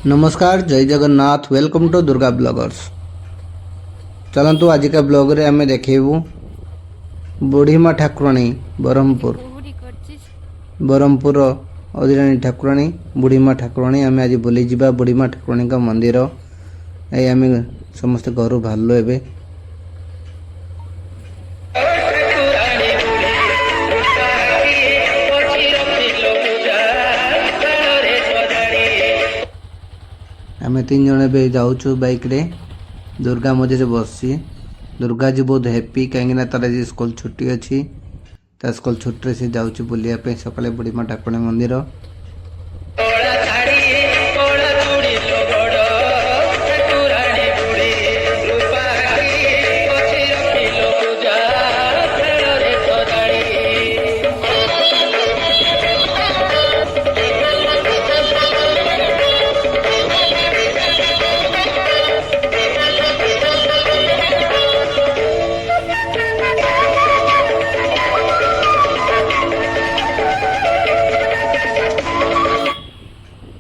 नमस्कार जय Jagannath welcome to Durga bloggers. चलतु आज का ब्लॉग रे आमे देखेबू बुढ़ीमा ठाकुराणी ब्रह्मपुर अधिराणी ठाकुराणी बुढ़ीमा ठाकुराणी आमे आज बुली जिबा बुढ़ीमा ठाकुराणी का मंदिर ए आमे समस्त घर बाहरलु एबे आमे 3 जण बे जाऊछु बाइक रे। दुर्गा मझे बसी दुर्गा जी बहुत हैप्पी कहीं तार जी स्कूल छुट्टी अच्छी स्कूल छुट्टी से जाऊँ बुलाया सकाले बुढ़ीमा ठाकुराणी मंदिर।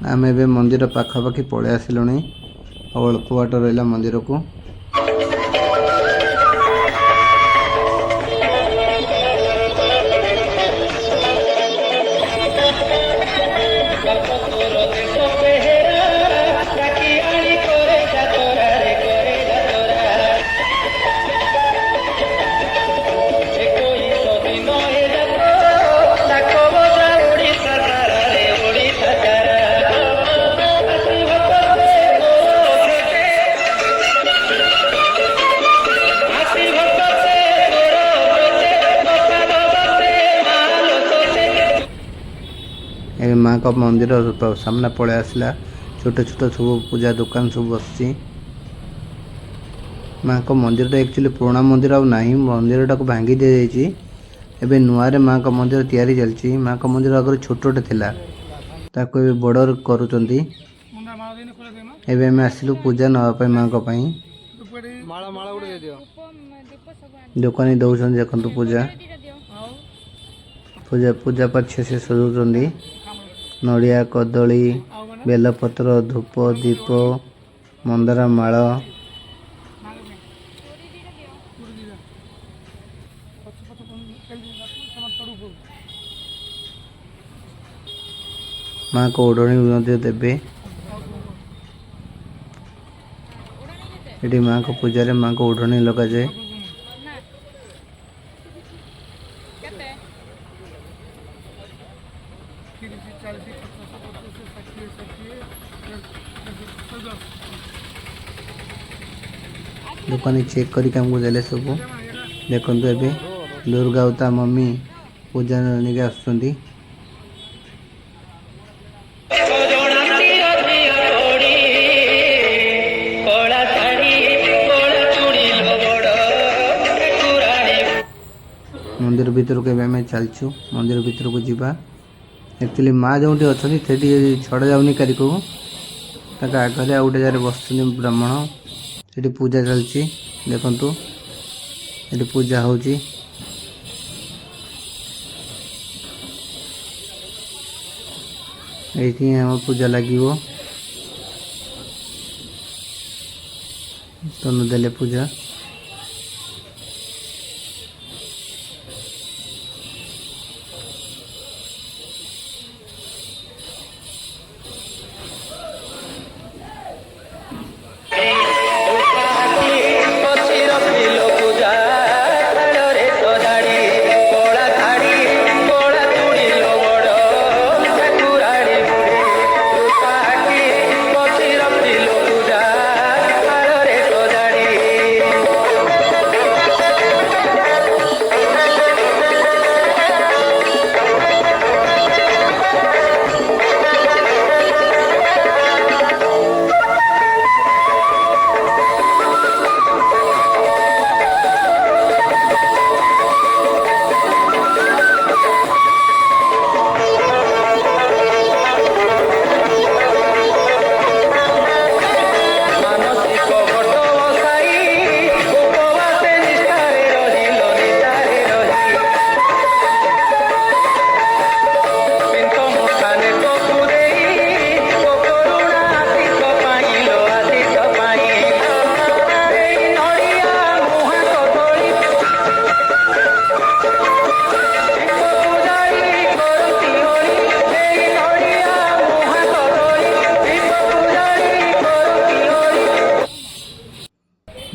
आम ए मंदिर पाखापाखि पलि आसिलु अल्प बाट रहा मंदिर को। माँ का मंदिर सामना पड़े आसला छोटे छोटे सब पूजा दुकान सब बस माँ का मंदिर एक्चुअली पुराना मंदिर आना मंदिर टाक भांगी दी जाइए एवं नुआरे माँ का मंदिर तैयारी चलती। माँ का मंदिर आगे छोटे थिला ताको बड़ करुँच आसिलु पूजा नापी माँ को दुकानी दौरान देखु पूजा पूजा पूजा पछे से सजाऊँ नड़िया कदली बेलपत्र धूप दीप मंदार माल माँ को ओढ़णी देवे ये माँ को पूजा माँ को ओढ़णी लगा जाए। दुकानी चेक करके हमको देले सब देखु ए दुर्गा उता मम्मी पूजा नहीं आसुँच मंदिर भीतर को चलचु मंदिर भीतर को जीवा एक्चुअली माँ जो अच्छा छड़ा जाऊनी कारी को आगे आ गए जगह बस ब्राह्मण ये पूजा चलती देखु ये पूजा हो पूजा लगे तनु देले पूजा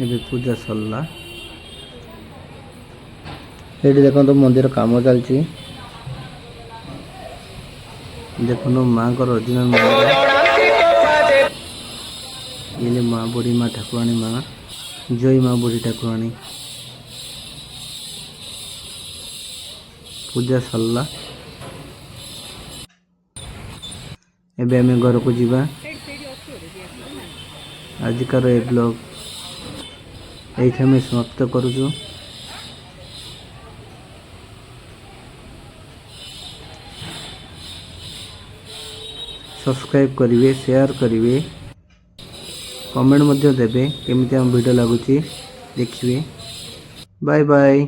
ଏବେ ପୂଜା ସରିଲା। ଏଇଠି ଦେଖନ୍ତୁ ମନ୍ଦିର କାମ ଚାଲିଛି। ଦେଖନ୍ତୁ ମାଙ୍କର ଅରିଜିନାଲ ମନ୍ଦିର। ଇଏ ମା ବୁଢ଼ୀ ମା ଠାକୁରାଣୀ ମା, ଜୟ ମା ବୁଢ଼ୀ ଠାକୁରାଣୀ। ପୂଜା ସରିଲା। ଏବେ ଆମେ ଘରକୁ ଯିବା। ଆଜିକାର ଏ ବ୍ଲଗ ଏଇଠି ଆମେ ସମାପ୍ତ କରୁଛୁ। ସବସ୍କ୍ରାଇବ କରିବେ, ସେୟାର କରିବେ, କମେଣ୍ଟ ମଧ୍ୟ ଦେବେ କେମିତି ଆମ ଭିଡ଼ିଓ ଲାଗୁଛି ଦେଖିବେ। Bye bye.